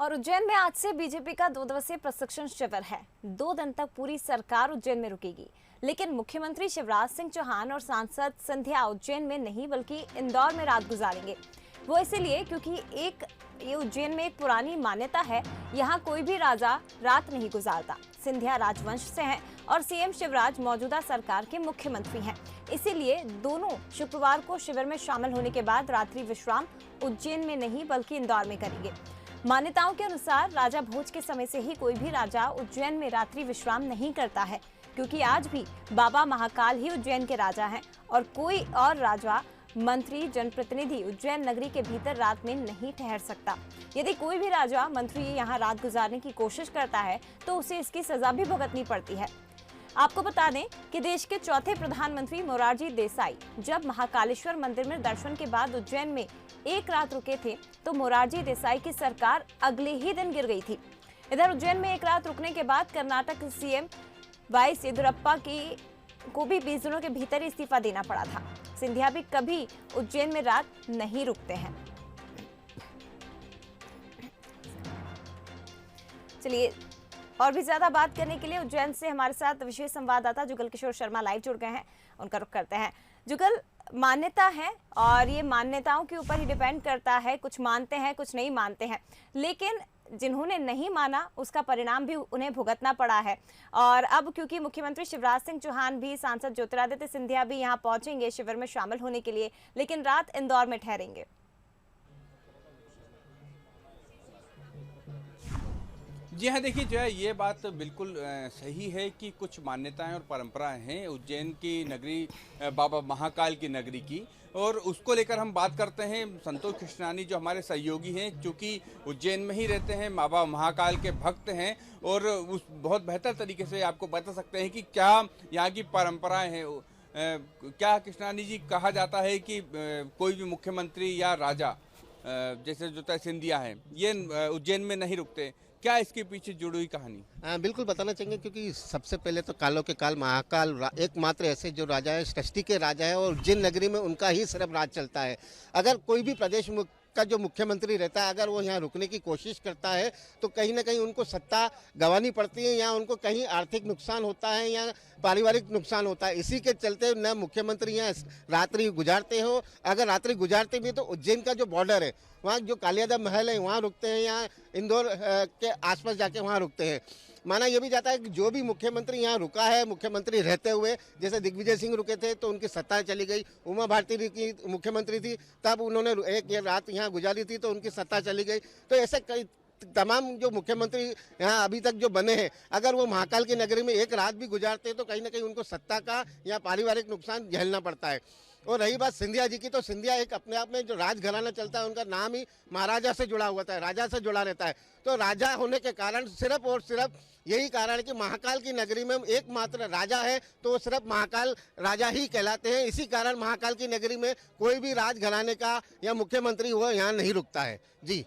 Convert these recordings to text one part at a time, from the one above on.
और उज्जैन में आज से बीजेपी का 2 दिवसीय प्रशिक्षण शिविर है। 2 दिन तक पूरी सरकार उज्जैन में रुकेगी, लेकिन मुख्यमंत्री शिवराज सिंह चौहान और सांसद सिंधिया उज्जैन में नहीं बल्कि इंदौर में रात गुजारेंगे। वो इसीलिए क्योंकि ये उज्जैन में एक पुरानी मान्यता है, यहाँ कोई भी राजा रात नहीं गुजारता। सिंधिया राजवंश से हैं और सीएम शिवराज मौजूदा सरकार के मुख्यमंत्री हैं। इसीलिए दोनों शुक्रवार को शिविर में शामिल होने के बाद रात्रि विश्राम उज्जैन में नहीं बल्कि इंदौर में करेंगे। मान्यताओं के अनुसार राजा भोज के समय से ही कोई भी राजा उज्जैन में रात्रि विश्राम नहीं करता है, क्योंकि आज भी बाबा महाकाल ही उज्जैन के राजा हैं और कोई और राजा, मंत्री, जनप्रतिनिधि उज्जैन नगरी के भीतर रात में नहीं ठहर सकता। यदि कोई भी राजा, मंत्री यहाँ रात गुजारने की कोशिश करता है तो उसे इसकी सजा भी भुगतनी पड़ती है। आपको बता दें कि देश के चौथे प्रधानमंत्री मोरारजी देसाई जब महाकालेश्वर मंदिर में दर्शन के बाद उज्जैन में एक रात रुके थे तो मोरारजी देसाई की सरकार अगले ही दिन गिर गई थी। इधर उज्जैन में एक रात रुकने के बाद कर्नाटक सीएम वाईएस येदियुरप्पा को भी 20 दिनों के भीतर इस्तीफा देना पड़ा था। सिंधिया भी कभी उज्जैन में रात नहीं रुकते हैं। चलिए, और भी ज्यादा बात करने के लिए उज्जैन से हमारे साथ विशेष संवाददाता जुगल किशोर शर्मा लाइव जुड़ गए हैं। उनका रुख करते हैं। जुगल, मान्यता है और ये मान्यताओं के ऊपर ही डिपेंड करता है, कुछ मानते हैं कुछ नहीं मानते हैं, लेकिन जिन्होंने नहीं माना उसका परिणाम भी उन्हें भुगतना पड़ा है। और अब क्योंकि मुख्यमंत्री शिवराज सिंह चौहान भी, सांसद ज्योतिरादित्य सिंधिया भी यहाँ पहुंचेंगे शिविर में शामिल होने के लिए, लेकिन रात इंदौर में ठहरेंगे। जी हाँ, देखिए जो है ये बात बिल्कुल सही है कि कुछ मान्यताएं और परंपराएं हैं उज्जैन की नगरी, बाबा महाकाल की नगरी की, और उसको लेकर हम बात करते हैं। संतोष कृष्णानी जो हमारे सहयोगी हैं, चूँकि उज्जैन में ही रहते हैं, बाबा महाकाल के भक्त हैं और उस बहुत बेहतर तरीके से आपको बता सकते हैं कि क्या यहाँ की परंपराएं हैं। क्या कृष्णानी जी, कहा जाता है कि कोई भी मुख्यमंत्री या राजा जैसे जो सिंधिया है ये उज्जैन में नहीं रुकते, क्या इसके पीछे जुड़ी हुई कहानी? बिल्कुल बताना चाहेंगे, क्योंकि सबसे पहले तो कालों के काल महाकाल एकमात्र ऐसे जो राजा है, सृष्टि के राजा है और उज्जैन नगरी में उनका ही सिर्फ राज चलता है। अगर कोई भी प्रदेश का जो मुख्यमंत्री रहता है, अगर वो यहाँ रुकने की कोशिश करता है तो कहीं ना कहीं उनको सत्ता गंवानी पड़ती है, या उनको कहीं आर्थिक नुकसान होता है या पारिवारिक नुकसान होता है। इसी के चलते न मुख्यमंत्री यहाँ रात्रि गुजारते हो। अगर रात्रि गुजारते भी तो उज्जैन का जो बॉर्डर है, वहाँ जो कालियादेव महल है वहाँ रुकते हैं, या इंदौर के आसपास जाके वहाँ रुकते हैं। माना यह भी जाता है कि जो भी मुख्यमंत्री यहाँ रुका है, मुख्यमंत्री रहते हुए, जैसे दिग्विजय सिंह रुके थे तो उनकी सत्ता चली गई, उमा भारती की मुख्यमंत्री थी तब उन्होंने एक रात यहाँ गुजारी थी तो उनकी सत्ता चली गई। तो ऐसे कई तमाम जो मुख्यमंत्री यहाँ अभी तक जो बने हैं, अगर वो महाकाल की नगरी में एक रात भी गुजारते हैं तो कहीं ना कहीं उनको सत्ता का या पारिवारिक नुकसान झेलना पड़ता है। और रही बात सिंधिया जी की, तो सिंधिया एक अपने आप में जो राजघराना चलता है, उनका नाम ही महाराजा से जुड़ा हुआ था, राजा से जुड़ा रहता है। तो राजा होने के कारण सिर्फ और सिर्फ यही कारण है कि महाकाल की नगरी में एकमात्र राजा है तो वो सिर्फ महाकाल राजा ही कहलाते हैं। इसी कारण महाकाल की नगरी में कोई भी राजघराने का या मुख्यमंत्री हुआ यहाँ नहीं रुकता है। जी,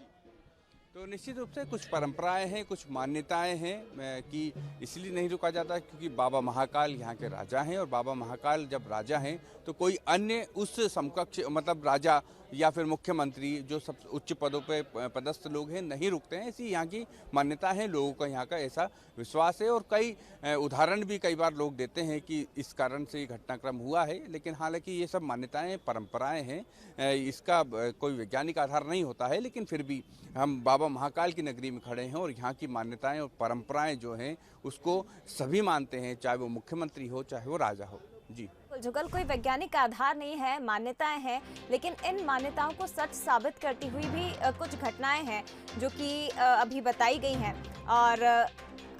तो निश्चित रूप से कुछ परंपराएं हैं, कुछ मान्यताएं हैं कि इसलिए नहीं रुका जाता क्योंकि बाबा महाकाल यहाँ के राजा हैं, और बाबा महाकाल जब राजा हैं तो कोई अन्य उस समकक्ष, मतलब राजा या फिर मुख्यमंत्री जो सब उच्च पदों पे पदस्थ लोग हैं, नहीं रुकते हैं। ऐसी यहाँ की मान्यता है, लोगों का यहाँ का ऐसा विश्वास है, और कई उदाहरण भी कई बार लोग देते हैं कि इस कारण से ये घटनाक्रम हुआ है। लेकिन हालांकि ये सब मान्यताएं, परंपराएं हैं, इसका कोई वैज्ञानिक आधार नहीं होता है, लेकिन फिर भी हम बाबा महाकाल की नगरी में खड़े हैं और यहाँ की मान्यताएं और परंपराएं जो हैं उसको सभी मानते हैं, चाहे वो मुख्यमंत्री हो चाहे वो राजा हो। जी जुगल, कोई वैज्ञानिक आधार नहीं है, मान्यताएं हैं, लेकिन इन मान्यताओं को सच साबित करती हुई भी कुछ घटनाएं हैं जो कि अभी बताई गई हैं। और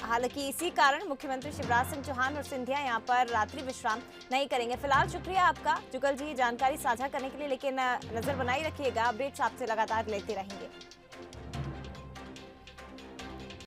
हालांकि इसी कारण मुख्यमंत्री शिवराज सिंह चौहान और सिंधिया यहाँ पर रात्रि विश्राम नहीं करेंगे। फिलहाल शुक्रिया आपका जुगल जी जानकारी साझा करने के लिए, लेकिन नजर बनाई रखिएगा, अपडेट्स आपसे लगातार लेते रहेंगे।